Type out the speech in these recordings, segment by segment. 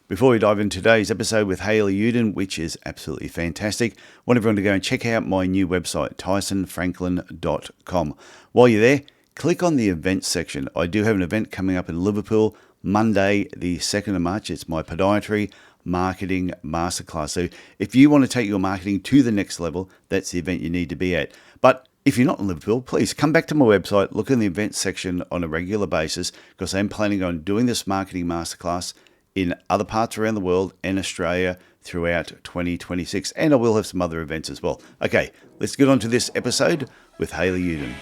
Before we dive into today's episode with Hayley Uden, which is absolutely fantastic, I want everyone to go and check out my new website, tysonfranklin.com. While you're there, click on the events section. I do have an event coming up in Liverpool, Monday, the 2nd of March. It's my podiatry marketing masterclass. So if you want to take your marketing to the next level, that's the event you need to be at. But if you're not in Liverpool, please come back to my website, look in the events section on a regular basis, because I'm planning on doing this marketing masterclass in other parts around the world and Australia throughout 2026. And I will have some other events as well. Okay, let's get on to this episode with Hayley Uden.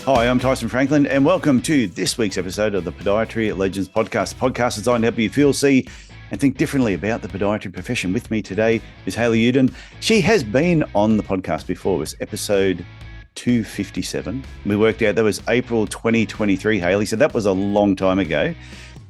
Hi, I'm Tyson Franklin, and welcome to this week's episode of the Podiatry Legends podcast. Podcast designed to help you feel, see, and think differently about the podiatry profession. With me today is Hayley Uden. She has been on the podcast before. It was episode 257. We worked out that was April 2023, Hayley. So that was a long time ago.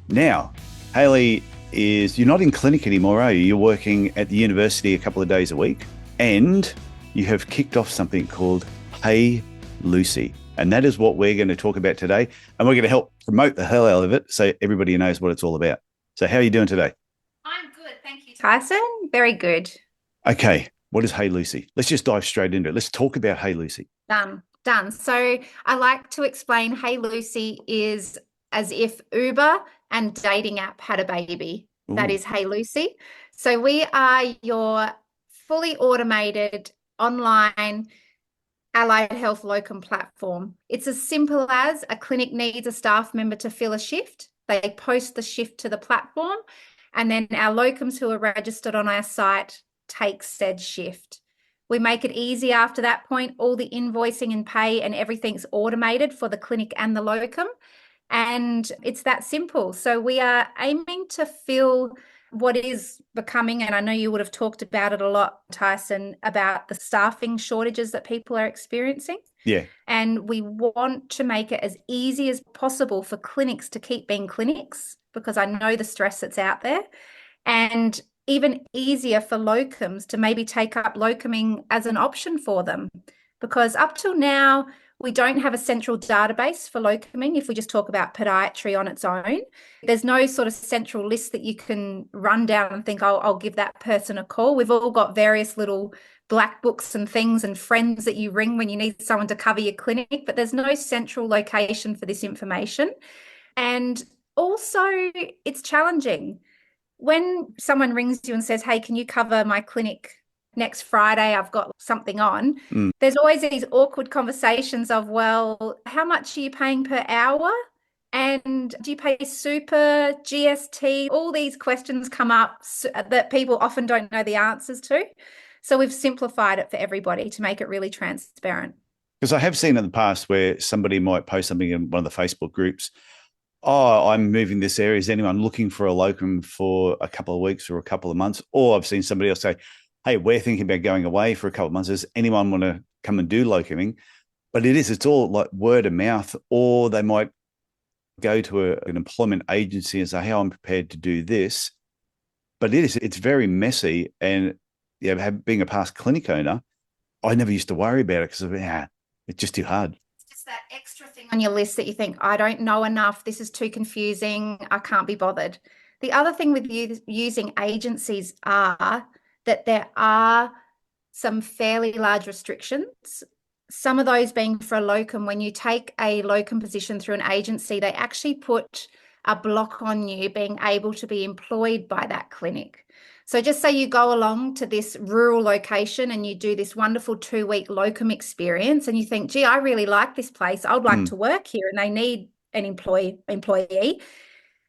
Now, Hayley, you're not in clinic anymore, are you? You're working at the university a couple of days a week, and you have kicked off something called HeyLucy. And that is what we're going to talk about today. And we're going to help promote the hell out of it so everybody knows what it's all about. So how are you doing today? I'm good. Thank you, Tyson. Very good. Okay. What is HeyLucy? Let's just dive straight into it. Let's talk about HeyLucy. Done. So I like to explain HeyLucy is as if Uber and dating app had a baby. Ooh. That is HeyLucy. So we are your fully automated online allied health locum platform. It's as simple as a clinic needs a staff member to fill a shift. They post the shift to the platform, and then our locums who are registered on our site take said shift. We make it easy after that point. All the invoicing and pay and everything's automated for the clinic and the locum. And it's that simple. So we are aiming to fill what is becoming, and I know you would have talked about it a lot, Tyson, about the staffing shortages that people are experiencing. Yeah. And we want to make it as easy as possible for clinics to keep being clinics, because I know the stress that's out there, and even easier for locums to maybe take up locuming as an option for them. Because up till now, we don't have a central database for locuming. If we just talk about podiatry on its own, there's no sort of central list that you can run down and think, I'll give that person a call. We've all got various little black books and things and friends that you ring when you need someone to cover your clinic, but there's no central location for this information. And also, it's challenging. When someone rings you and says, hey, can you cover my clinic next Friday? I've got something on. There's always these awkward conversations of, well, how much are you paying per hour? And do you pay super, GST? All these questions come up that people often don't know the answers to. So we've simplified it for everybody to make it really transparent. Because I have seen in the past where somebody might post something in one of the Facebook groups, oh, I'm moving this area. Is anyone looking for a locum for a couple of weeks or a couple of months? Or I've seen somebody else say, hey, we're thinking about going away for a couple of months. Does anyone want to come and do locuming? But it's all like word of mouth, or they might go to an employment agency and say, hey, I'm prepared to do this. But it's very messy. And being a past clinic owner, I never used to worry about it because it's just too hard. It's that extra thing on your list that you think, I don't know enough. This is too confusing. I can't be bothered. The other thing with using agencies are that there are some fairly large restrictions. Some of those being for a locum, when you take a locum position through an agency, they actually put a block on you being able to be employed by that clinic. So just say you go along to this rural location and you do this wonderful 2-week locum experience and you think, gee, I really like this place. I would like to work here, and they need an employee.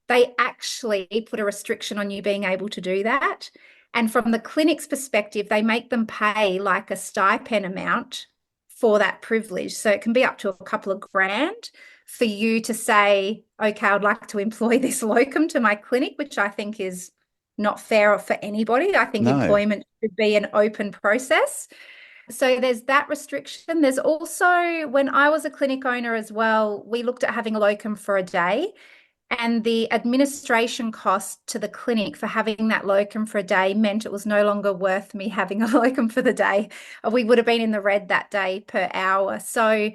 They actually put a restriction on you being able to do that. And from the clinic's perspective, they make them pay like a stipend amount for that privilege. So it can be up to a couple of grand for you to say, okay, I'd like to employ this locum to my clinic, which I think is not fair for anybody. I think employment should be an open process. So there's that restriction. There's also, when I was a clinic owner as well, we looked at having a locum for a day. And the administration cost to the clinic for having that locum for a day meant it was no longer worth me having a locum for the day. We would have been in the red that day per hour. So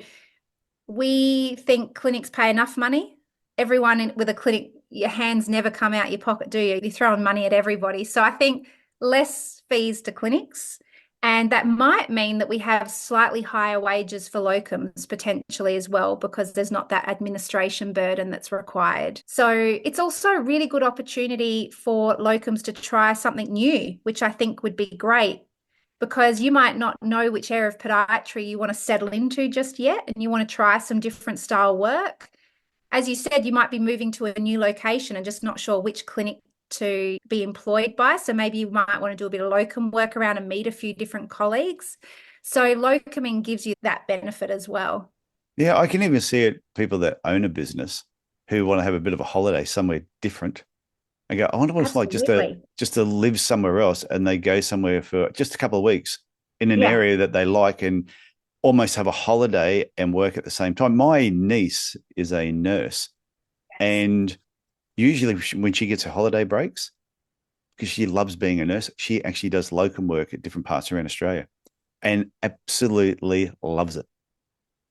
we think clinics pay enough money everyone with a clinic, your hands never come out your pocket, do you? You're throwing money at everybody. So I think less fees to clinics. And that might mean that we have slightly higher wages for locums potentially as well, because there's not that administration burden that's required. So it's also a really good opportunity for locums to try something new, which I think would be great, because you might not know which area of podiatry you want to settle into just yet, and you want to try some different style work. As you said, you might be moving to a new location and just not sure which clinic to be employed by. So maybe you might want to do a bit of locum work around and meet a few different colleagues. So locuming gives you that benefit as well. Yeah, I can even see it, people that own a business who want to have a bit of a holiday somewhere different. I go, I wonder what it's like just to live somewhere else, and they go somewhere for just a couple of weeks in an area that they like and almost have a holiday and work at the same time. My niece is a nurse, and usually when she gets her holiday breaks, because she loves being a nurse, she actually does locum work at different parts around Australia and absolutely loves it.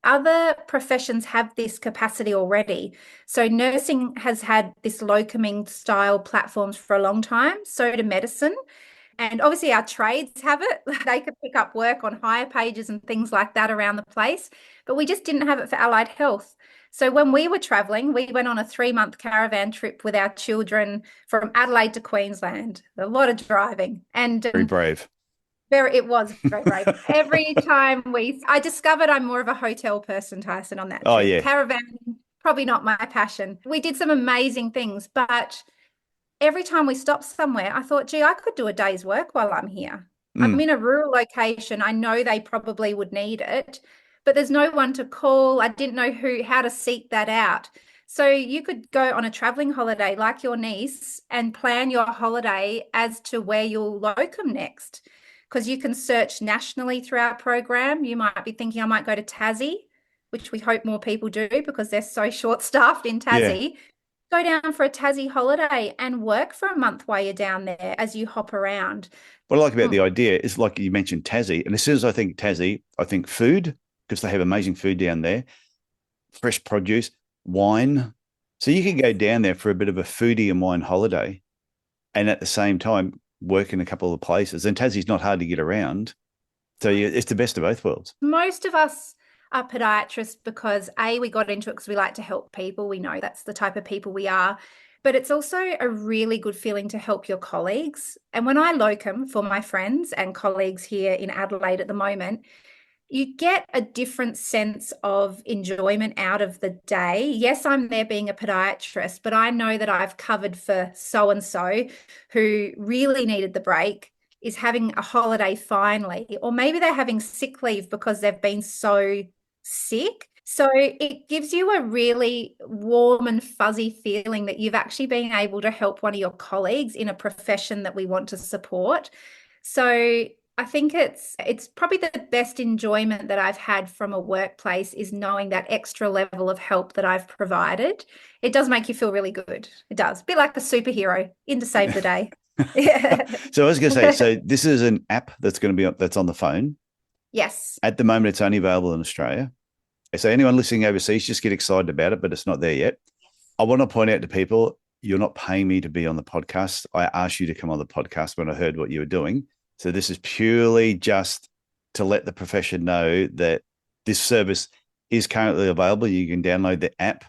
Other professions have this capacity already. So nursing has had this locuming style platforms for a long time. So do medicine. And obviously our trades have it. They could pick up work on hire pages and things like that around the place. But we just didn't have it for allied health. So when we were traveling, we went on a 3-month caravan trip with our children from Adelaide to Queensland. A lot of driving. And very brave. It was very brave. Every time I discovered I'm more of a hotel person, Tyson, on that trip. Oh, yeah. Caravan, probably not my passion. We did some amazing things, but every time we stopped somewhere, I thought, gee, I could do a day's work while I'm here. I'm in a rural location. I know they probably would need it, but there's no one to call. I didn't know how to seek that out. So you could go on a traveling holiday like your niece and plan your holiday as to where you'll locum next, because you can search nationally through our program. You might be thinking, I might go to Tassie, which we hope more people do because they're so short-staffed in Tassie. Yeah. Go down for a Tassie holiday and work for a month while you're down there as you hop around. What I like about the idea is, like you mentioned, Tassie. And as soon as I think Tassie, I think food, because they have amazing food down there, fresh produce, wine. So you can go down there for a bit of a foodie and wine holiday, and at the same time work in a couple of places. And Tassie's not hard to get around. So it's the best of both worlds. Most of us are podiatrists because we got into it because we like to help people. We know that's the type of people we are. But it's also a really good feeling to help your colleagues. And when I locum for my friends and colleagues here in Adelaide at the moment, you get a different sense of enjoyment out of the day. Yes, I'm there being a podiatrist, but I know that I've covered for so-and-so who really needed the break, is having a holiday finally, or maybe they're having sick leave because they've been so sick. So it gives you a really warm and fuzzy feeling that you've actually been able to help one of your colleagues in a profession that we want to support. So I think it's probably the best enjoyment that I've had from a workplace is knowing that extra level of help that I've provided. It does make you feel really good. It does. A bit like a superhero in to save the day. So I was going to say, so this is an app that's going to be that's on the phone. Yes. At the moment, it's only available in Australia. So anyone listening overseas, just get excited about it, but it's not there yet. Yes. I want to point out to people, you're not paying me to be on the podcast. I asked you to come on the podcast when I heard what you were doing. So this is purely just to let the profession know that this service is currently available. You can download the app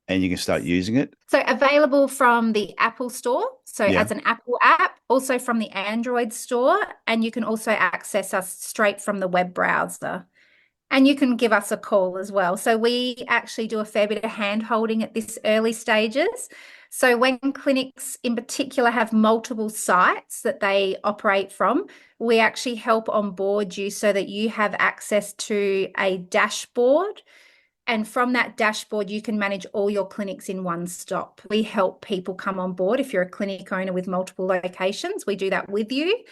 and you can start using it. So available from the Apple Store, so as an Apple app, also from the Android store, and you can also access us straight from the web browser. And you can give us a call as well. So we actually do a fair bit of hand-holding at this early stages. So when clinics in particular have multiple sites that they operate from, we actually help onboard you so that you have access to a dashboard. And from that dashboard, you can manage all your clinics in one stop. We help people come on board. If you're a clinic owner with multiple locations, we do that with you.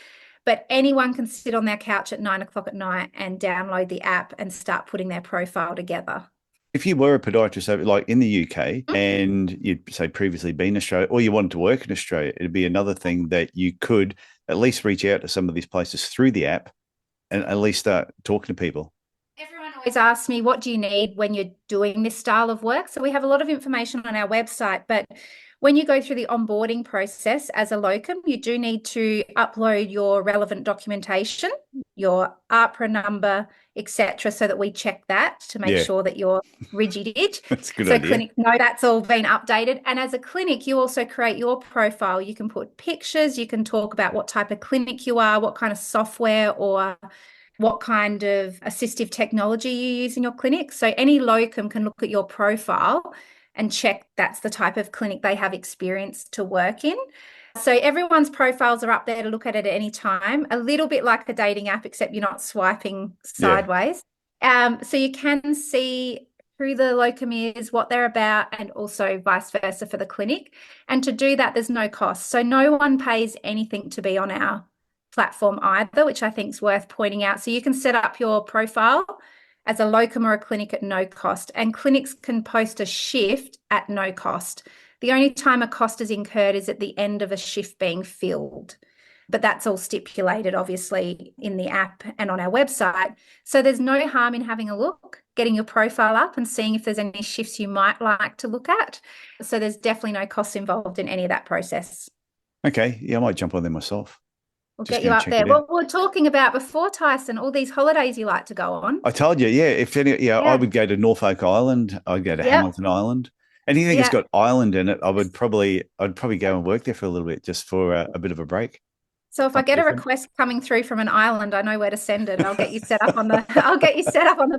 But anyone can sit on their couch at 9 o'clock at night and download the app and start putting their profile together. If you were a podiatrist, like in the UK, and you'd say previously been in Australia, or you wanted to work in Australia, it'd be another thing that you could at least reach out to some of these places through the app and at least start talking to people. Everyone always ask me, what do you need when you're doing this style of work? So we have a lot of information on our website, but when you go through the onboarding process as a locum, you do need to upload your relevant documentation, your APRA number, etc., so that we check that to make sure that you're rigid. That's a good so idea. Clinics know that's all been updated. And as a clinic, you also create your profile. You can put pictures, you can talk about what type of clinic you are, what kind of software or what kind of assistive technology you use in your clinic. So any locum can look at your profile and check that's the type of clinic they have experience to work in. So everyone's profiles are up there to look at it at any time, a little bit like a dating app, except you're not swiping sideways. So you can see who the locum is, what they're about, and also vice versa for the clinic. And to do that, there's no cost. So no one pays anything to be on our platform either, which I think is worth pointing out. So you can set up your profile as a locum or a clinic at no cost, and clinics can post a shift at no cost. The only time a cost is incurred is at the end of a shift being filled, but that's all stipulated obviously in the app and on our website. So there's no harm in having a look, getting your profile up and seeing if there's any shifts you might like to look at. So there's definitely no costs involved in any of that process. Okay. Yeah, I might jump on there myself. We'll Just get you go up check there. it Well, out. we we're talking about before, Tyson, all these holidays you like to go on. I told you, if any, I would go to Norfolk Island. I'd go to Yep. Hamilton Island. Anything that's Yeah. got island in it, I'd probably go and work there for a little bit just for a bit of a break. So if I get a request coming through from an island, I know where to send it. I'll get you set up on the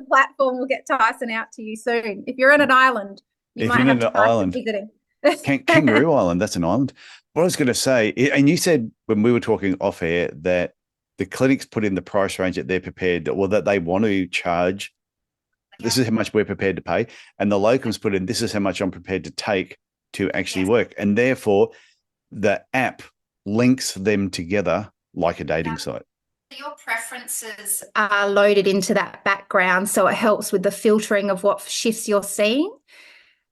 platform. We'll get Tyson out to you soon. If you're in an island, you If might you're have in an Tyson island, visiting. Kangaroo Island, that's an island. What I was going to say, and you said when we were talking off air that the clinics put in the price range that they're prepared, or that they want to charge. This is how much we're prepared to pay. And the locums put in, this is how much I'm prepared to take to actually work. And therefore, the app links them together like a dating site. Your preferences are loaded into that background, so it helps with the filtering of what shifts you're seeing.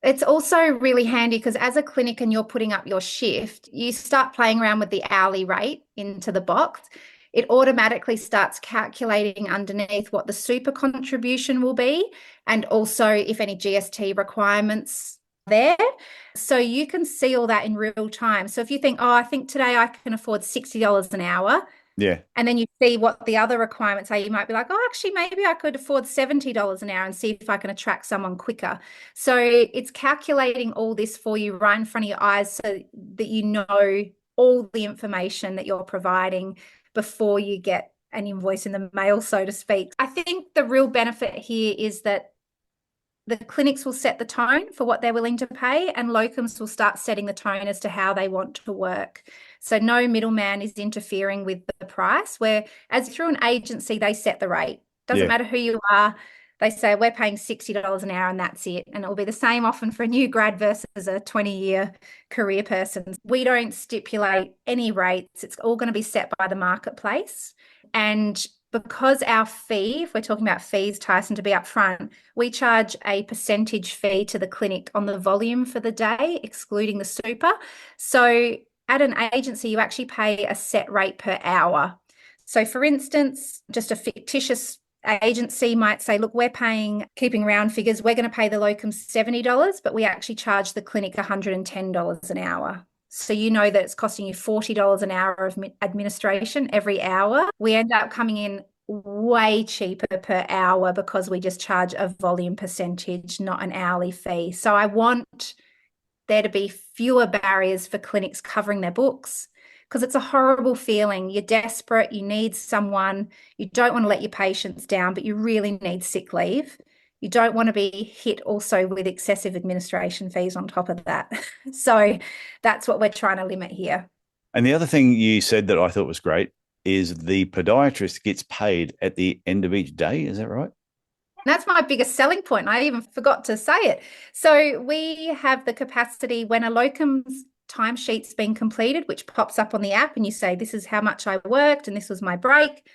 It's also really handy because as a clinic and you're putting up your shift, you start playing around with the hourly rate into the box. It automatically starts calculating underneath what the super contribution will be, and also if any GST requirements there. So you can see all that in real time. So if you think, I think today I can afford $60 an hour. Yeah. And then you see what the other requirements are, you might be like, actually, maybe I could afford $70 an hour and see if I can attract someone quicker. So it's calculating all this for you right in front of your eyes so that you know all the information that you're providing before you get an invoice in the mail, so to speak. I think the real benefit here is that the clinics will set the tone for what they're willing to pay, and locums will start setting the tone as to how they want to work. So no middleman is interfering with the price, where as through an agency, they set the rate. Doesn't matter who you are. They say, we're paying $60 an hour and that's it. And it'll be the same often for a new grad versus a 20-year career person. We don't stipulate any rates. It's all going to be set by the marketplace. And because our fee, if we're talking about fees, Tyson, to be upfront, we charge a percentage fee to the clinic on the volume for the day, excluding the super. So at an agency, you actually pay a set rate per hour. So for instance, just a fictitious agency might say, look, we're paying, keeping round figures, we're going to pay the locum $70, but we actually charge the clinic $110 an hour. So you know that it's costing you $40 an hour of administration every hour. We end up coming in way cheaper per hour because we just charge a volume percentage, not an hourly fee. So I want there to be fewer barriers for clinics covering their books, because it's a horrible feeling. You're desperate, you need someone, you don't want to let your patients down, but you really need sick leave. You don't want to be hit also with excessive administration fees on top of that. So that's what we're trying to limit here. And the other thing you said that I thought was great is the podiatrist gets paid at the end of each day. Is that right? That's my biggest selling point. I even forgot to say it. So we have the capacity when a locum's timesheet's been completed, which pops up on the app, and you say, this is how much I worked and this was my break.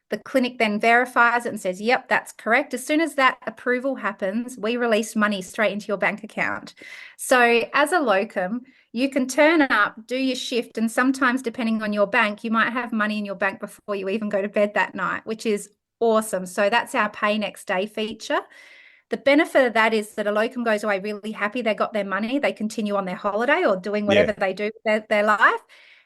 The clinic then verifies it and says, yep, that's correct. As soon as that approval happens, we release money straight into your bank account. So as a locum, you can turn up, do your shift, and sometimes depending on your bank, you might have money in your bank before you even go to bed that night, which is awesome. So that's our pay next day feature. The benefit of that is that a locum goes away really happy. They got their money. They continue on their holiday or doing Yeah. whatever they do with their life.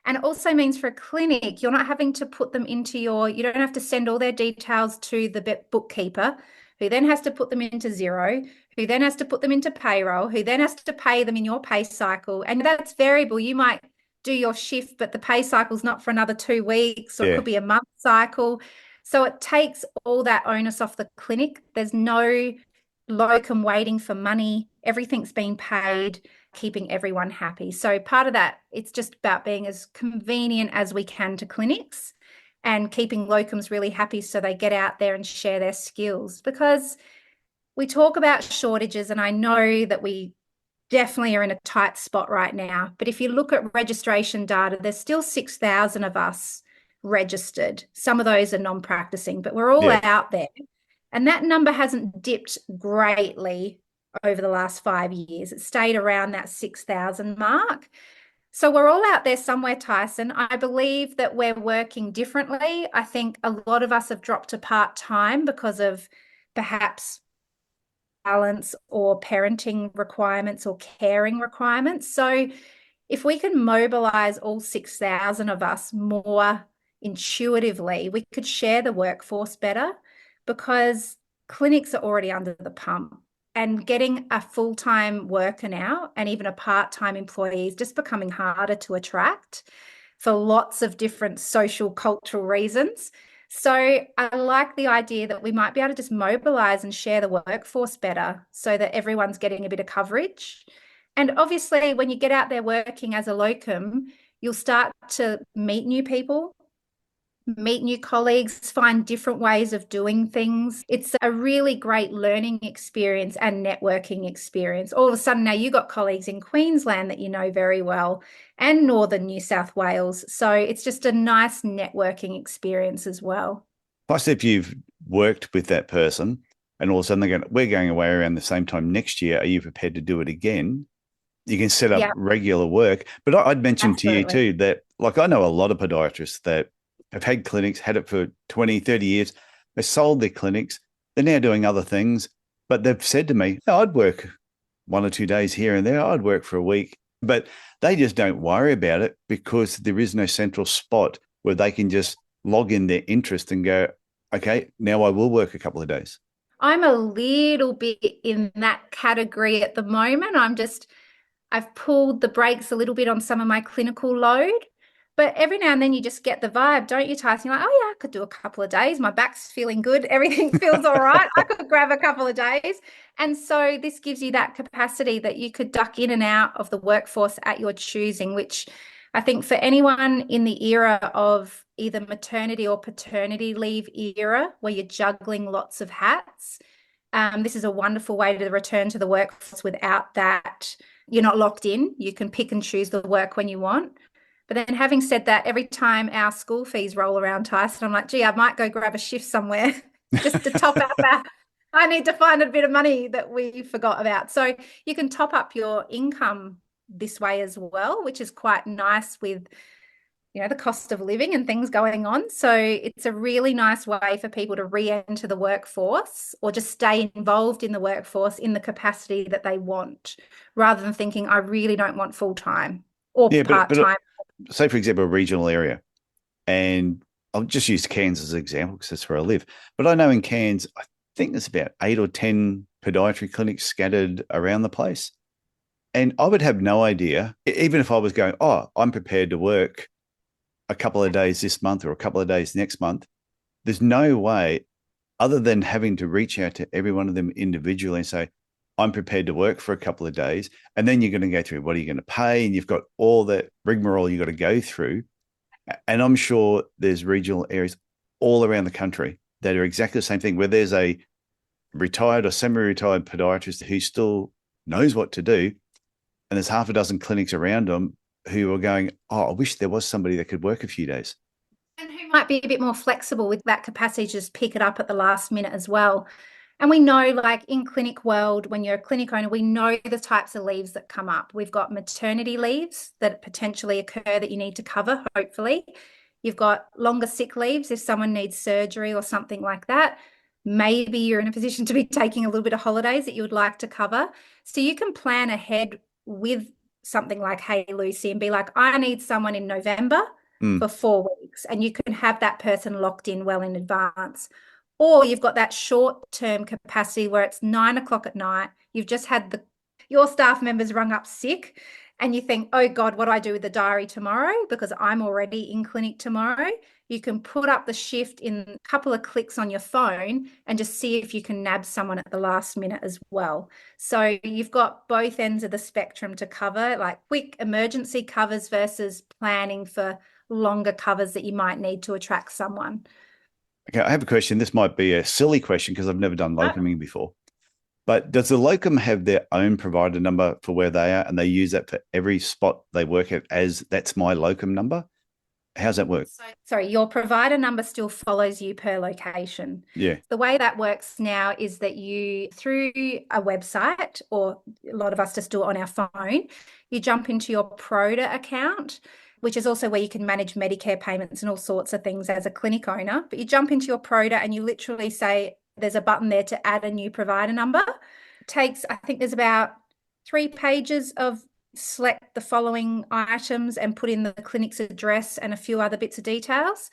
And it also means for a clinic, you're not having to put them into you don't have to send all their details to the bookkeeper, who then has to put them into Zero, who then has to put them into payroll, who then has to pay them in your pay cycle. And that's variable. You might do your shift, but the pay cycle's not for another 2 weeks, or it Yeah. could be a month cycle. So it takes all that onus off the clinic. There's no locum waiting for money. Everything's been paid, keeping everyone happy. So part of that, it's just about being as convenient as we can to clinics and keeping locums really happy so they get out there and share their skills. Because we talk about shortages, and I know that we definitely are in a tight spot right now. But if you look at registration data, there's still 6,000 of us registered. Some of those are non-practicing, but we're all Yeah. out there. And that number hasn't dipped greatly over the last 5 years. It stayed around that 6,000 mark. So we're all out there somewhere, Tyson. I believe that we're working differently. I think a lot of us have dropped to part-time because of perhaps balance or parenting requirements or caring requirements. So if we can mobilize all 6,000 of us more intuitively, we could share the workforce better, because clinics are already under the pump, and getting a full-time worker now and even a part-time employee is just becoming harder to attract for lots of different social, cultural reasons. So I like the idea that we might be able to just mobilize and share the workforce better so that everyone's getting a bit of coverage. And obviously, when you get out there working as a locum, you'll start to meet new people, meet new colleagues, find different ways of doing things. It's a really great learning experience and networking experience. All of a sudden now you've got colleagues in Queensland that you know very well, and northern New South Wales. So it's just a nice networking experience as well. Plus, if you've worked with that person and all of a sudden we're going away around the same time next year, are you prepared to do it again? You can set up Yeah, regular work. But I'd mentioned to you absolutely. too that, like, I know a lot of podiatrists that have had clinics, had it for 20, 30 years. They sold their clinics. They're now doing other things. But they've said to me, oh, I'd work 1 or 2 days here and there. I'd work for a week. But they just don't worry about it because there is no central spot where they can just log in their interest and go, okay, now I will work a couple of days. I'm a little bit in that category at the moment. I've pulled the brakes a little bit on some of my clinical load, but every now and then you just get the vibe, don't you, Tyson? You're like, oh yeah, I could do a couple of days. My back's feeling good. Everything feels all right. I could grab a couple of days. And so this gives you that capacity that you could duck in and out of the workforce at your choosing, which I think for anyone in the era of either maternity or paternity leave era, where you're juggling lots of hats, this is a wonderful way to return to the workforce without that. You're not locked in. You can pick and choose the work when you want. But then having said that, every time our school fees roll around, Tyson, I'm like, gee, I might go grab a shift somewhere just to top up that. I need to find a bit of money that we forgot about. So you can top up your income this way as well, which is quite nice with the cost of living and things going on. So it's a really nice way for people to re-enter the workforce or just stay involved in the workforce in the capacity that they want, rather than thinking, I really don't want full-time or Yeah, but part-time. say, for example, a regional area, and I'll just use Cairns as an example because that's where I live. But I know in Cairns, I think there's about 8 or 10 podiatry clinics scattered around the place. And I would have no idea, even if I was going, oh, I'm prepared to work a couple of days this month or a couple of days next month. There's no way other than having to reach out to every one of them individually and say, I'm prepared to work for a couple of days. And then you're going to go through, what are you going to pay? And you've got all that rigmarole you've got to go through. And I'm sure there's regional areas all around the country that are exactly the same thing, where there's a retired or semi-retired podiatrist who still knows what to do. And there's half a dozen clinics around them who are going, oh, I wish there was somebody that could work a few days. And who might be a bit more flexible with that capacity to just pick it up at the last minute as well. And we know, like in clinic world, when you're a clinic owner, we know the types of leaves that come up. We've got maternity leaves that potentially occur that you need to cover, hopefully. You've got longer sick leaves if someone needs surgery or something like that. Maybe you're in a position to be taking a little bit of holidays that you would like to cover. So you can plan ahead with something like HeyLucy and be like, I need someone in November for 4 weeks, and you can have that person locked in well in advance. Or you've got that short-term capacity where it's 9 o'clock at night, you've just had your staff members rung up sick, and you think, oh God, what do I do with the diary tomorrow? Because I'm already in clinic tomorrow. You can put up the shift in a couple of clicks on your phone and just see if you can nab someone at the last minute as well. So you've got both ends of the spectrum to cover, like quick emergency covers versus planning for longer covers that you might need to attract someone. Okay, I have a question. This might be a silly question because I've never done locuming before. But does the locum have their own provider number for where they are, and they use that for every spot they work at as that's my locum number? How's that work? Sorry, your provider number still follows you per location. Yeah. The way that works now is that you, through a website, or a lot of us just do it on our phone, you jump into your Proda account, which is also where you can manage Medicare payments and all sorts of things as a clinic owner. But you jump into your Proda and you literally say, there's a button there to add a new provider number. It takes, I think there's about 3 pages of select the following items and put in the clinic's address and a few other bits of details,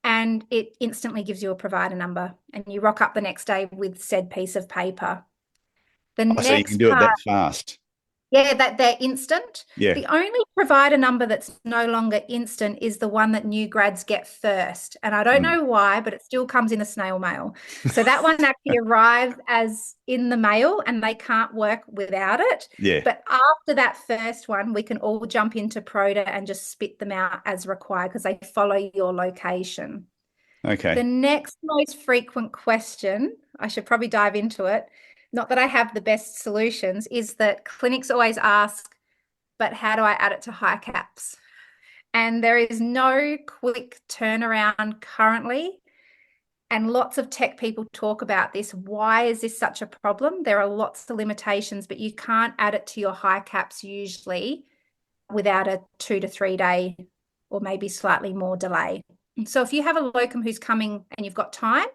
and it instantly gives you a provider number, and you rock up the next day with said piece of paper. So you can do it that fast. Yeah, that they're instant. Yeah. The only provider number that's no longer instant is the one that new grads get first. And I don't know why, but it still comes in the snail mail. So that one actually arrives as in the mail and they can't work without it. Yeah. But after that first one, we can all jump into Proda and just spit them out as required because they follow your location. Okay. The next most frequent question, I should probably dive into it, not that I have the best solutions, is that clinics always ask, but how do I add it to high caps? And there is no quick turnaround currently. And lots of tech people talk about this. Why is this such a problem? There are lots of limitations, but you can't add it to your high caps usually without a 2 to 3 day or maybe slightly more delay. So if you have a locum who's coming and you've got time,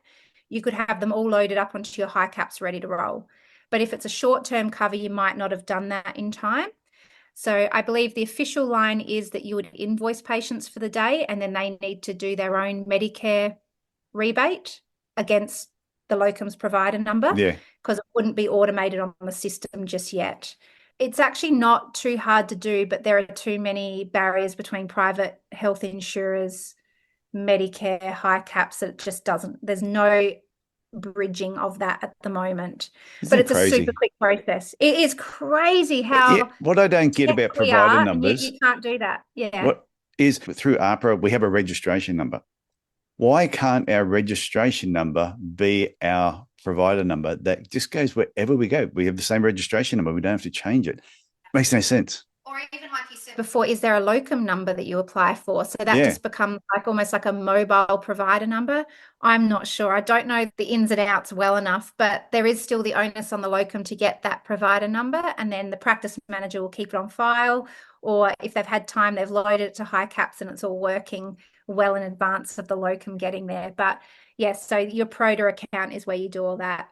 you could have them all loaded up onto your high caps ready to roll. But if it's a short-term cover, you might not have done that in time. So I believe the official line is that you would invoice patients for the day and then they need to do their own Medicare rebate against the locum's provider number, because it wouldn't be automated on the system just yet. It's actually not too hard to do, but there are too many barriers between private health insurers, Medicare, high caps, that it just doesn't, there's no bridging of that at the moment. But it's a super quick process. It is crazy how what I don't get about provider numbers, you can't do that. Yeah. What is through APRA, we have a registration number. Why can't our registration number be our provider number that just goes wherever we go? We have the same registration number. We don't have to change it. Makes no sense. Or even like you said before, is there a locum number that you apply for? So that just becomes like almost like a mobile provider number. I'm not sure. I don't know the ins and outs well enough, but there is still the onus on the locum to get that provider number, and then the practice manager will keep it on file, or if they've had time, they've loaded it to high caps and it's all working well in advance of the locum getting there. But yes, so your Proda account is where you do all that.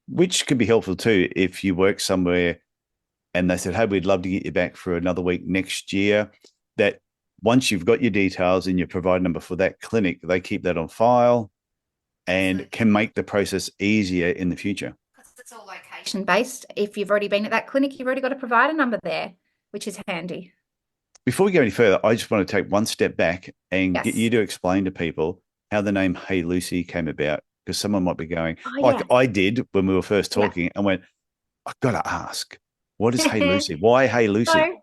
Which could be helpful too if you work somewhere and they said, hey, we'd love to get you back for another week next year, that once you've got your details and your provider number for that clinic, they keep that on file and can make the process easier in the future. Because it's all location based. If you've already been at that clinic, you've already got a provider number there, which is handy. Before we go any further, I just want to take one step back and get you to explain to people how the name HeyLucy came about, because someone might be going, I did when we were first talking, and went, I've got to ask, what is HeyLucy? Why HeyLucy? So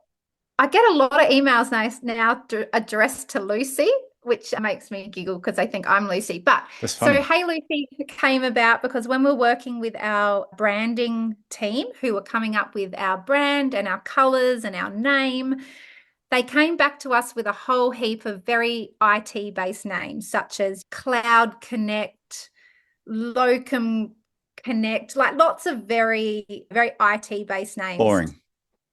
I get a lot of emails now addressed to Lucy, which makes me giggle because I think I'm Lucy. But so HeyLucy came about because when we're working with our branding team who were coming up with our brand and our colors and our name, they came back to us with a whole heap of very IT-based names, such as Cloud Connect, Locum Connect, like lots of very, very IT-based names. Boring.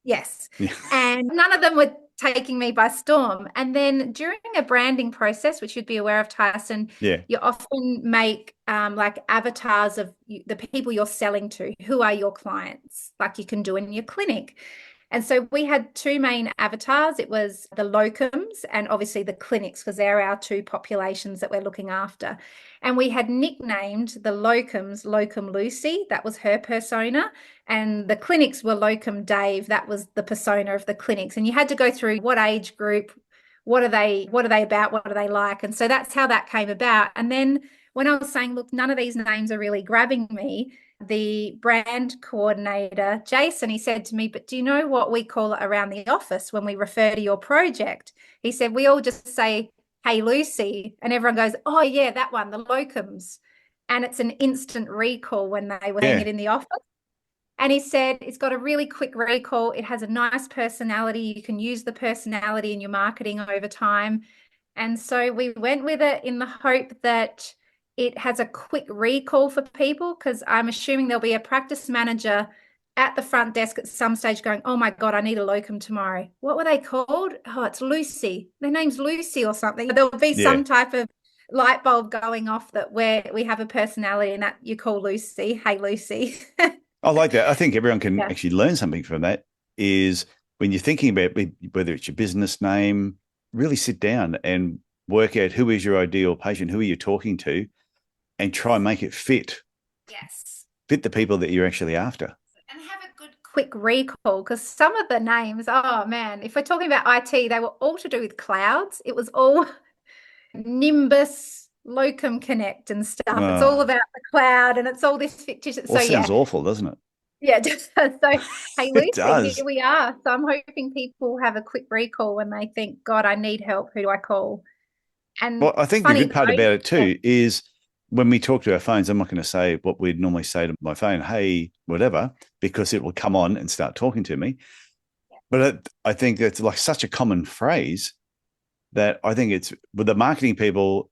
Yes. Yeah. And none of them were taking me by storm. And then during a branding process, which you'd be aware of, Tyson, Yeah. you often make like avatars of the people you're selling to. Who are your clients? Like you can do in your clinic. And so we had two main avatars. It was the locums and obviously the clinics, because they're our two populations that we're looking after. And we had nicknamed the locums Locum Lucy. That was her persona. And the clinics were Locum Dave. That was the persona of the clinics. And you had to go through what age group, what are they about, what are they like? And so that's how that came about. And then when I was saying, look, none of these names are really grabbing me, the brand coordinator, Jason, he said to me, but do you know what we call it around the office when we refer to your project? He said, we all just say, HeyLucy, and everyone goes, oh yeah, that one, the locums. And it's an instant recall when they were saying Yeah. it in the office. And he said, it's got a really quick recall. It has a nice personality. You can use the personality in your marketing over time. And so we went with it in the hope that it has a quick recall for people, because I'm assuming there'll be a practice manager at the front desk at some stage going, oh my God, I need a locum tomorrow. What were they called? Oh, it's Lucy. Their name's Lucy or something. There'll be some type of light bulb going off that we have a personality and that you call Lucy. Hey, Lucy. I like that. I think everyone can Yeah. actually learn something from that. Is when you're thinking about whether it's your business name, really sit down and work out who is your ideal patient, who are you talking to, and try and make it fit the people that you're actually after. And have a good quick recall, because some of the names, oh man, if we're talking about IT, they were all to do with clouds. It was all Nimbus, Locum Connect and stuff. It's all about the cloud and it's all this fictitious. Well, so sounds yeah. awful, doesn't it? Yeah, just so hey, Lucy, does. here we are. So I'm hoping people have a quick recall when they think, God, I need help. Who do I call? And Well, I think the good part about it too is when we talk to our phones, I'm not going to say what we'd normally say to my phone, hey, whatever, because it will come on and start talking to me. But I think that's like such a common phrase that I think it's with the marketing people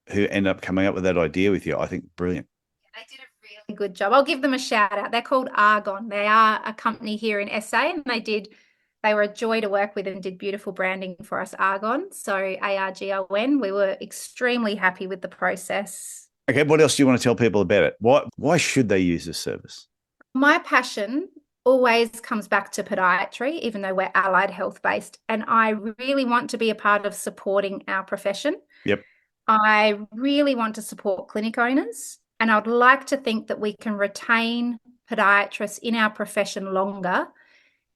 who end up coming up with that idea with you. I think brilliant. They did a really good job. I'll give them a shout out. They're called Argon. They are a company here in SA, and they were a joy to work with and did beautiful branding for us, Argon. So ARGON. We were extremely happy with the process. Okay, what else do you want to tell people about it? Why should they use this service? My passion always comes back to podiatry, even though we're allied health based. And I really want to be a part of supporting our profession. Yep. I really want to support clinic owners, and I'd like to think that we can retain podiatrists in our profession longer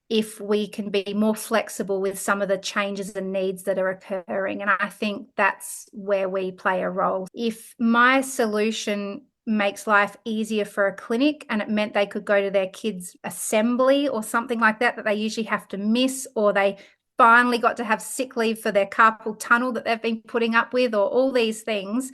if we can be more flexible with some of the changes and needs that are occurring. And I think that's where we play a role. If my solution makes life easier for a clinic and it meant they could go to their kids' assembly or something like that they usually have to miss, or they finally got to have sick leave for their carpal tunnel that they've been putting up with, or all these things,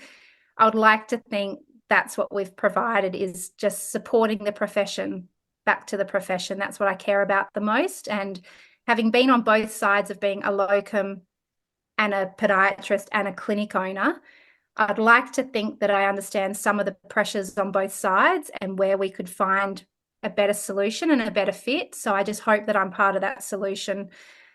I would like to think that's what we've provided, is just supporting the profession back to the profession. That's what I care about the most. And having been on both sides of being a locum and a podiatrist and a clinic owner, I'd like to think that I understand some of the pressures on both sides and where we could find a better solution and a better fit. So I just hope that I'm part of that solution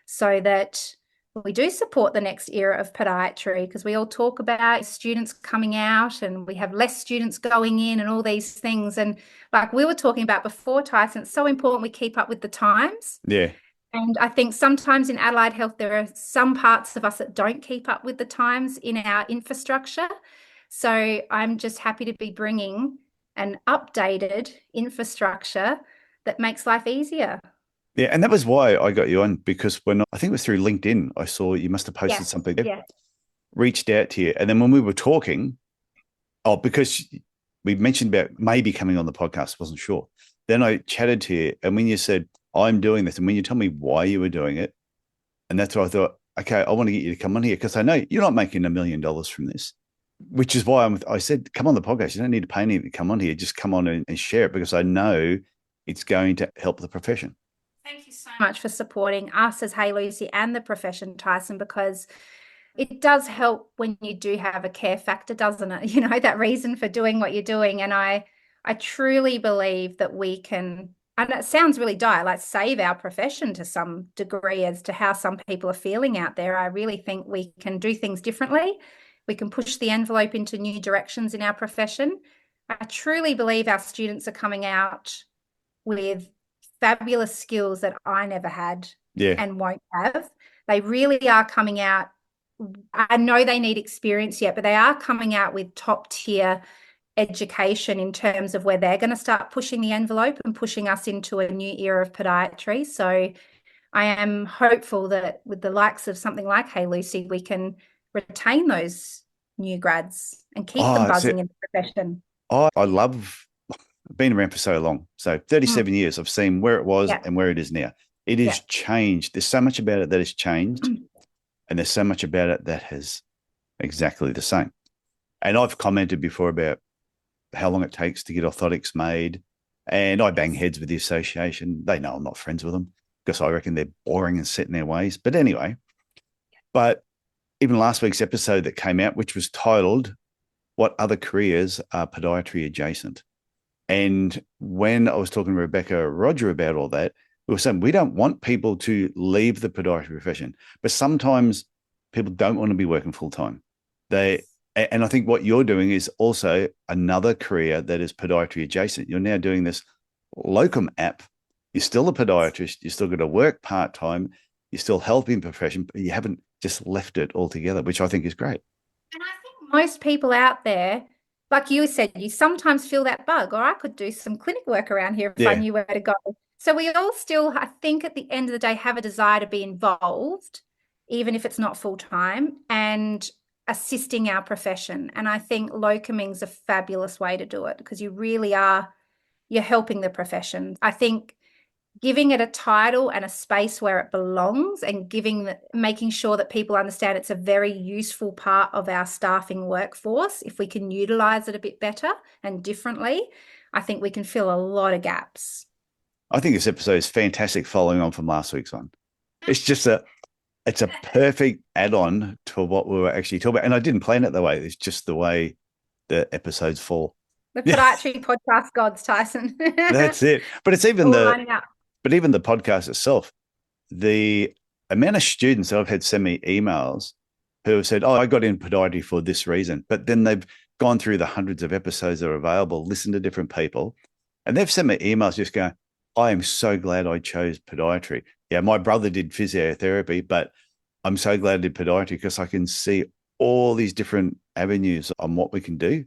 so that we do support the next era of podiatry, because we all talk about students coming out and we have less students going in and all these things. And like we were talking about before, Tyson, it's so important we keep up with the times. Yeah. And I think sometimes in allied health, there are some parts of us that don't keep up with the times in our infrastructure. So I'm just happy to be bringing an updated infrastructure that makes life easier. Yeah, and that was why I got you on, because when I think it was through LinkedIn, I saw you must have posted something, reached out to you. And then when we were talking, because we mentioned about maybe coming on the podcast, wasn't sure. Then I chatted to you, and when you said, I'm doing this, and when you told me why you were doing it, and that's why I thought, okay, I want to get you to come on here, because I know you're not making $1 million from this, which is why I said, come on the podcast. You don't need to pay anything to come on here. Just come on and share it, because I know it's going to help the profession. Thank you so much for supporting us as HeyLucy and the profession, Tyson, because it does help when you do have a care factor, doesn't it? You know, that reason for doing what you're doing. And I truly believe that we can and it sounds really dire, like save our profession to some degree as to how some people are feeling out there. I really think we can do things differently. We can push the envelope into new directions in our profession. I truly believe our students are coming out with fabulous skills that I never had Yeah. and won't have. They really are coming out. I know they need experience yet, but they are coming out with top tier education in terms of where they're going to start pushing the envelope and pushing us into a new era of podiatry. So I am hopeful that with the likes of something like HeyLucy, we can retain those new grads and keep them Oh, buzzing in the profession. I love been around for so long. So 37 years, I've seen where it was Yeah, and where it is now. It has yeah. changed. There's so much about it that has changed, and there's so much about it that has exactly the same. And I've commented before about how long it takes to get orthotics made. And I bang heads with the association. They know I'm not friends with them because I reckon they're boring and set in their ways. But anyway, but even last week's episode that came out, which was titled, What Other Careers Are Podiatry Adjacent? And when I was talking to Rebecca Roger about all that, we were saying we don't want people to leave the podiatry profession, but sometimes people don't want to be working full time. And I think what you're doing is also another career that is podiatry adjacent. You're now doing this Locum app. You're still a podiatrist. You're still going to work part time. You're still helping the profession, but you haven't just left it altogether, which I think is great. And I think most people out there, like you said, you sometimes feel that bug, or I could do some clinic work around here if I Yeah. knew where to go. So we all still, I think at the end of the day, have a desire to be involved, even if it's not full time, and assisting our profession. And I think locuming's a fabulous way to do it because you really are, you're helping the profession. I think giving it a title and a space where it belongs and making sure that people understand it's a very useful part of our staffing workforce. If we can utilize it a bit better and differently, I think we can fill a lot of gaps. I think this episode is fantastic following on from last week's one. It's a perfect add-on to what we were actually talking about. And I didn't plan it that way. It's just the way the episodes fall. The podiatry podcast gods, Tyson. That's it. But it's even All lining up. but even the podcast itself, the amount of students that I've had send me emails who have said, "Oh, I got in podiatry for this reason," but then they've gone through the hundreds of episodes that are available, listened to different people, and they've sent me emails just going, "I am so glad I chose podiatry. Yeah, my brother did physiotherapy, but I'm so glad I did podiatry because I can see all these different avenues on what we can do."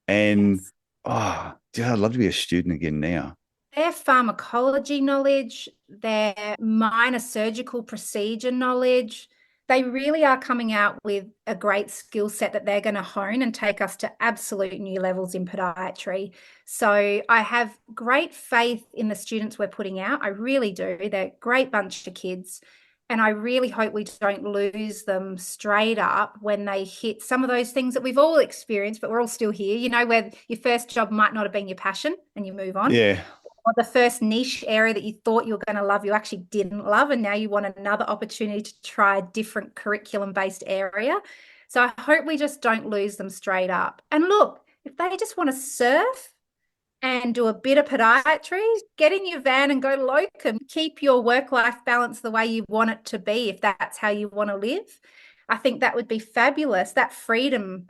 And Yes. I'd love to be a student again now. Their pharmacology knowledge, their minor surgical procedure knowledge, they really are coming out with a great skill set that they're going to hone and take us to absolute new levels in podiatry. So I have great faith in the students we're putting out. I really do. They're a great bunch of kids. And I really hope we don't lose them straight up when they hit some of those things that we've all experienced, but we're all still here, where your first job might not have been your passion and you move on. Yeah. Or the first niche area that you thought you were going to love, you actually didn't love, and now you want another opportunity to try a different curriculum-based area. So I hope we just don't lose them straight up. And look, if they just want to surf and do a bit of podiatry, get in your van and go to locum. Keep your work-life balance the way you want it to be, if that's how you want to live. I think that would be fabulous. That freedom,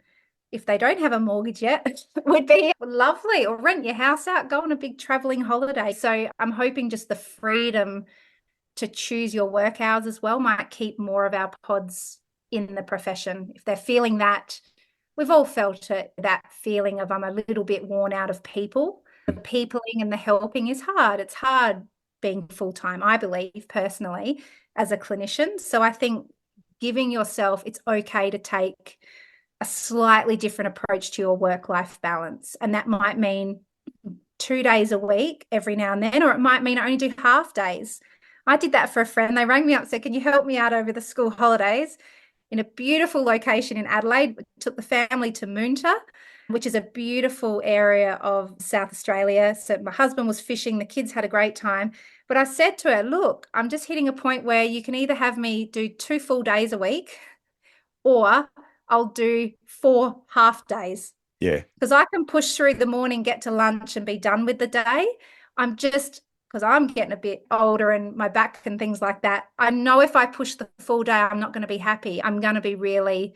if they don't have a mortgage yet, would be lovely. Or rent your house out, go on a big traveling holiday. So I'm hoping just the freedom to choose your work hours as well might keep more of our pods in the profession. If they're feeling that, we've all felt it, that feeling of I'm a little bit worn out of people. The peopling and the helping is hard. It's hard being full-time, I believe, personally, as a clinician. So I think giving yourself, it's okay to take a slightly different approach to your work-life balance. And that might mean 2 days a week every now and then, or it might mean I only do half days. I did that for a friend. They rang me up and said, "Can you help me out over the school holidays?" In a beautiful location in Adelaide. We took the family to Moonta, which is a beautiful area of South Australia. So my husband was fishing, the kids had a great time. But I said to her, "Look, I'm just hitting a point where you can either have me do 2 full days a week, or I'll do 4 half days." Yeah. Because I can push through the morning, get to lunch and be done with the day. I'm just because I'm getting a bit older and my back and things like that. I know if I push the full day, I'm not going to be happy. I'm going to be really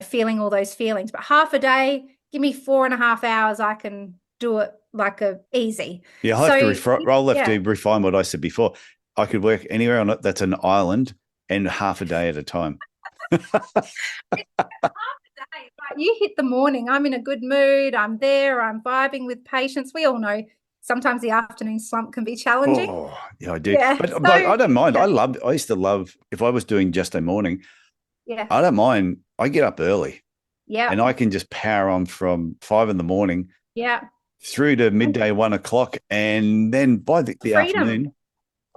feeling all those feelings. But half a day, give me 4.5 hours, I can do it like a easy. Yeah, So I'll have yeah, to refine what I said before. I could work anywhere on it that's an island and half a day at a time. you hit the morning, I'm in a good mood, I'm there, I'm vibing with patients. We all know sometimes the afternoon slump can be challenging. Oh, yeah, I do. Yeah. But So I don't mind. yeah, I used to love, if I was doing just a morning, yeah, I don't mind. I get up early yeah, and I can just power on from 5 in the morning yeah. through to midday, 1 o'clock. And then by the Freedom. afternoon,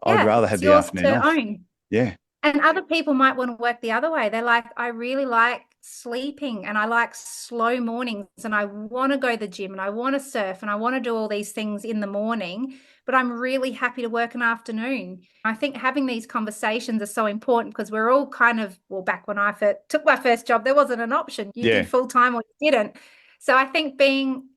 I'd Yeah, rather have it's the yours afternoon to off. own. Yeah. And other people might want to work the other way. They're like, I really like sleeping and I like slow mornings and I want to go to the gym and I want to surf and I want to do all these things in the morning, but I'm really happy to work an afternoon. I think having these conversations are so important because we're all kind of, well, back when I took my first job, there wasn't an option. You Yeah. did full time or you didn't. So I think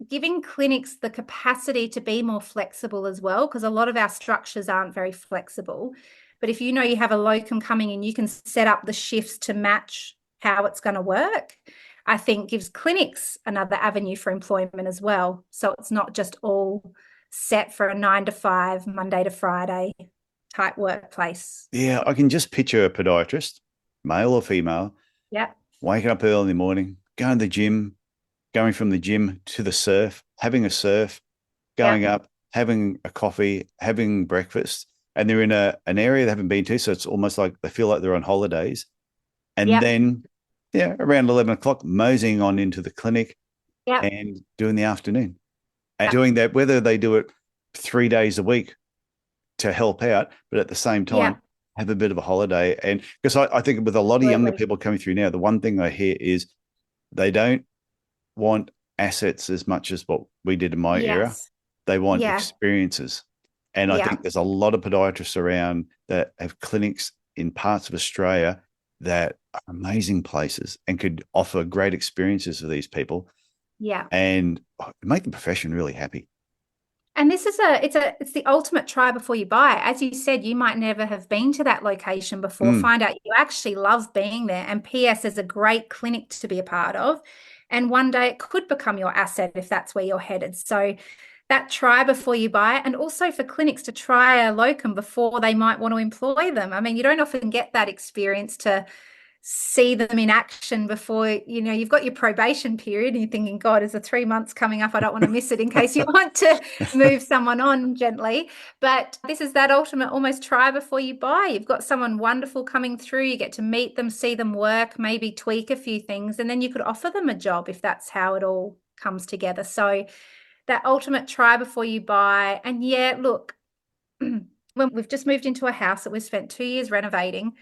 giving clinics the capacity to be more flexible as well, because a lot of our structures aren't very flexible. But if you know you have a locum coming in, you can set up the shifts to match how it's going to work, I think gives clinics another avenue for employment as well. So it's not just all set for a 9 to 5, Monday to Friday type workplace. Yeah. I can just picture a podiatrist, male or female, Yeah. waking up early in the morning, going to the gym, going from the gym to the surf, having a surf, going Yeah. up, having a coffee, having breakfast, and they're in an area they haven't been to, so it's almost like they feel like they're on holidays. And Yeah. then, yeah, around 11 o'clock, moseying on into the clinic Yeah. and doing the afternoon, and Yeah. doing that whether they do it 3 days a week to help out, but at the same Yeah. time have a bit of a holiday. And because I think with a lot of younger Absolutely. people coming through now, the one thing I hear is they don't want assets as much as what we did in my era. Yes. They want Yeah. experiences. And I Yeah. think there's a lot of podiatrists around that have clinics in parts of Australia that are amazing places and could offer great experiences for these people Yeah. and make the profession really happy. And this is it's the ultimate try before you buy. As you said, you might never have been to that location before. Mm. Find out you actually love being there. And PS is a great clinic to be a part of. And one day it could become your asset if that's where you're headed. So that try before you buy, and also for clinics to try a locum before they might want to employ them. I mean, you don't often get that experience to see them in action before, you've got your probation period and you're thinking, God, is the 3 months coming up? I don't want to miss it in case you want to move someone on gently. But this is that ultimate almost try before you buy. You've got someone wonderful coming through. You get to meet them, see them work, maybe tweak a few things, and then you could offer them a job if that's how it all comes together. So that ultimate try before you buy. And yeah, look, when we've just moved into a house that we've spent 2 years renovating,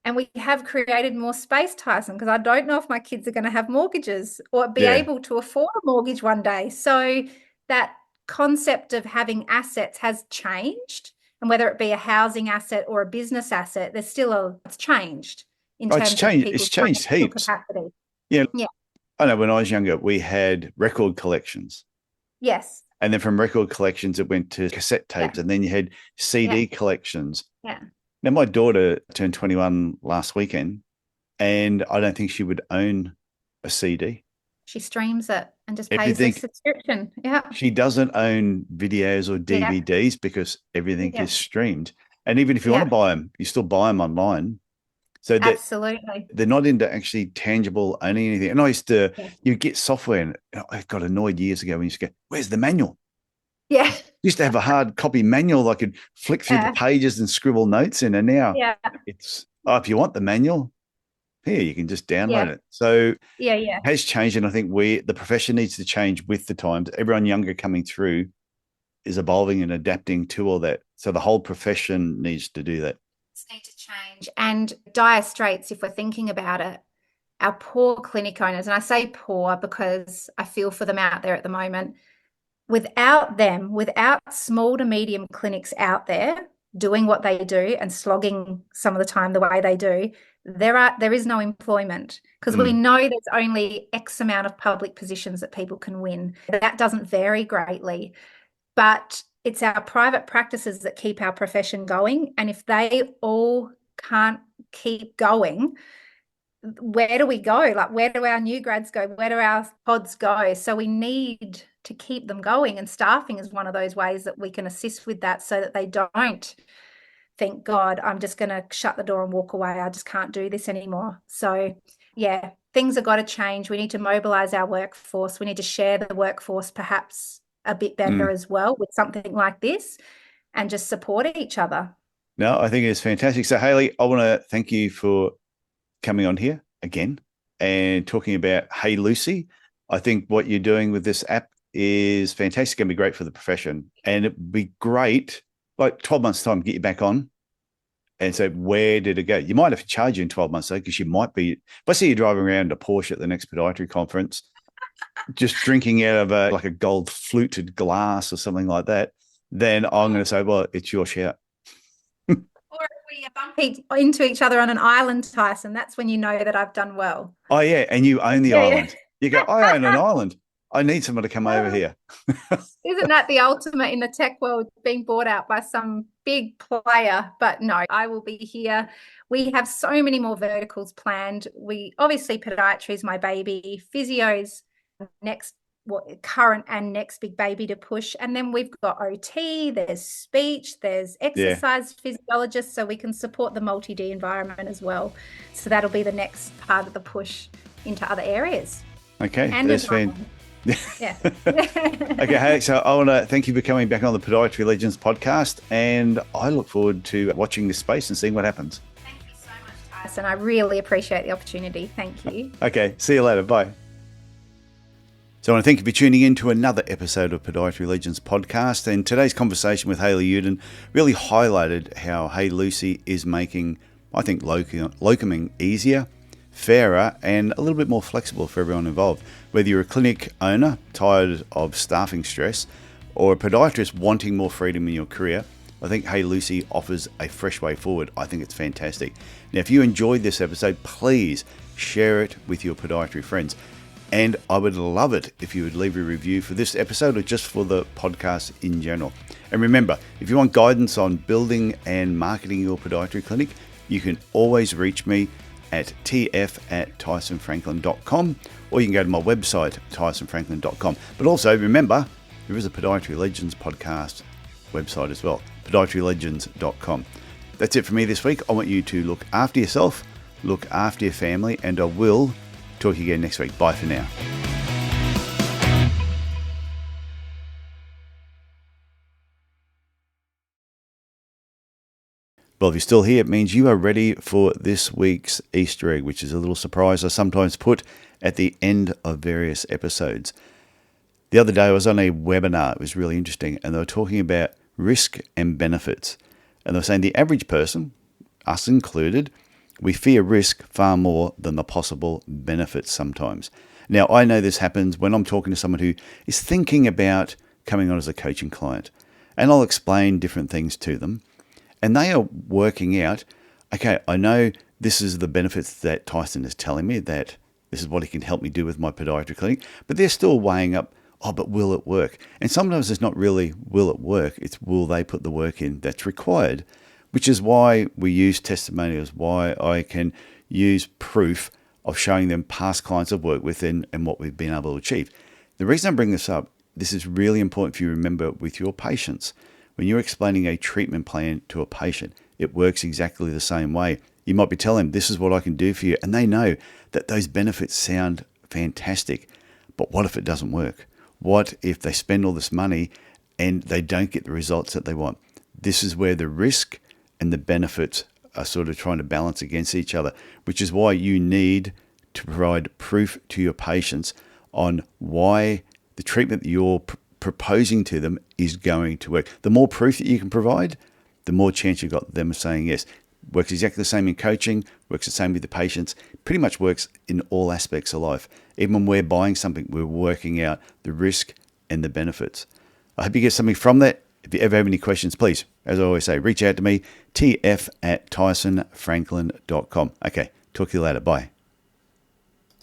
and we have created more space, Tyson, because I don't know if my kids are going to have mortgages or be Yeah. able to afford a mortgage one day. So that concept of having assets has changed. And whether it be a housing asset or a business asset, it's changed in Oh, it's terms of changed. It's people's changed financial heaps. capacity. Yeah. Yeah. I know when I was younger, we had record collections. Yes. And then from record collections, it went to cassette Yeah. tapes. And then you had CD Yeah. collections. Yeah. Now, my daughter turned 21 last weekend, and I don't think she would own a CD. She streams it and just pays a Everything, subscription. Yeah. she doesn't own videos or Yeah. DVDs because everything Yeah. is streamed. And even if you want to Yeah. buy them, you still buy them online. So that Absolutely. they're not into actually tangible owning anything. And I used to, Yeah. you get software, and I got annoyed years ago when you used to go, "Where's the manual?" Yeah. Used to have a hard copy manual I could flick through the Yeah. pages and scribble notes in. And now Yeah. it's, oh, if you want the manual, here, you can just download Yeah. it. So it Yeah. Yeah. has changed. And I think the profession needs to change with the times. Everyone younger coming through is evolving and adapting to all that. So the whole profession needs to do that. Need to change. And dire straits, if we're thinking about it, our poor clinic owners, and I say poor because I feel for them out there at the moment, without them, without small to medium clinics out there doing what they do and slogging some of the time the way they do, there is no employment, because we know there's only X amount of public positions that people can win. That doesn't vary greatly. But it's our private practices that keep our profession going. And if they all can't keep going, where do we go? Like, where do our new grads go? Where do our pods go? So we need to keep them going. And staffing is one of those ways that we can assist with that, so that they don't think, God, I'm just going to shut the door and walk away. I just can't do this anymore. So yeah, things have got to change. We need to mobilise our workforce. We need to share the workforce perhaps a bit better as well with something like this, and just support each other. No, I think it's fantastic. So Hayley, I want to thank you for coming on here again and talking about HeyLucy. I think what you're doing with this app is fantastic. It's going to be great for the profession, and it'd be great, like 12 months time, get you back on and say, where did it go? You might have to charge you in 12 months, though, because you might be, if I see you driving around a Porsche at the next podiatry conference, just drinking out of like a gold fluted glass or something like that, then I'm going to say, well, it's your shout. Or if we bump into each other on an island, Tyson, that's when you know that I've done well. Oh, yeah. And you own the island. You go, I own an island. I need someone to come over here. Isn't that the ultimate in the tech world, being bought out by some big player? But no, I will be here. We have so many more verticals planned. Obviously, podiatry is my baby. Physio's current and next big baby to push. And then we've got OT, there's speech, there's exercise physiologists, so we can support the multi-D environment as well. So that'll be the next part of the push into other areas. Okay, that's fantastic. Yeah. Okay, hey, so I want to thank you for coming back on the Podiatry Legends podcast, and I look forward to watching this space and seeing what happens. Thank you so much, Tyson. I really appreciate the opportunity. Thank you. Okay, see you later. Bye. So I want to thank you for tuning in to another episode of Podiatry Legends podcast, and today's conversation with Hayley Uden really highlighted how HeyLucy is making, I think, locuming easier, fairer, and a little bit more flexible for everyone involved. Whether you're a clinic owner tired of staffing stress, or a podiatrist wanting more freedom in your career, I think HeyLucy offers a fresh way forward. I think it's fantastic. Now, if you enjoyed this episode, please share it with your podiatry friends. And I would love it if you would leave a review for this episode or just for the podcast in general. And remember, if you want guidance on building and marketing your podiatry clinic, you can always reach me at tf@tysonfranklin.com, or you can go to my website, tysonfranklin.com. But also remember, there is a Podiatry Legends podcast website as well, podiatrylegends.com. That's it for me this week. I want you to look after yourself, look after your family, and I will talk to you again next week. Bye for now. Well, if you're still here, it means you are ready for this week's Easter egg, which is a little surprise I sometimes put at the end of various episodes. The other day I was on a webinar. It was really interesting, and they were talking about risk and benefits. And they were saying the average person, us included, we fear risk far more than the possible benefits sometimes. Now, I know this happens when I'm talking to someone who is thinking about coming on as a coaching client, and I'll explain different things to them. And they are working out, okay, I know this is the benefits that Tyson is telling me, that this is what he can help me do with my podiatry clinic, but they're still weighing up, oh, but will it work? And sometimes it's not really will it work, it's will they put the work in that's required, which is why we use testimonials, why I can use proof of showing them past clients I've worked with and what we've been able to achieve. The reason I bring this up, this is really important for you to remember with your patients. When you're explaining a treatment plan to a patient, it works exactly the same way. You might be telling them, this is what I can do for you, and they know that those benefits sound fantastic. But what if it doesn't work? What if they spend all this money and they don't get the results that they want? This is where the risk and the benefits are sort of trying to balance against each other, which is why you need to provide proof to your patients on why the treatment that you're proposing to them is going to work. The more proof that you can provide, the more chance you've got them saying yes. Works exactly the same in coaching, works the same with the patients, pretty much works in all aspects of life. Even when we're buying something, we're working out the risk and the benefits. I hope you get something from that. If you ever have any questions, please, as I always say, reach out to me, tf@tysonfranklin.com. Okay, talk to you later. Bye.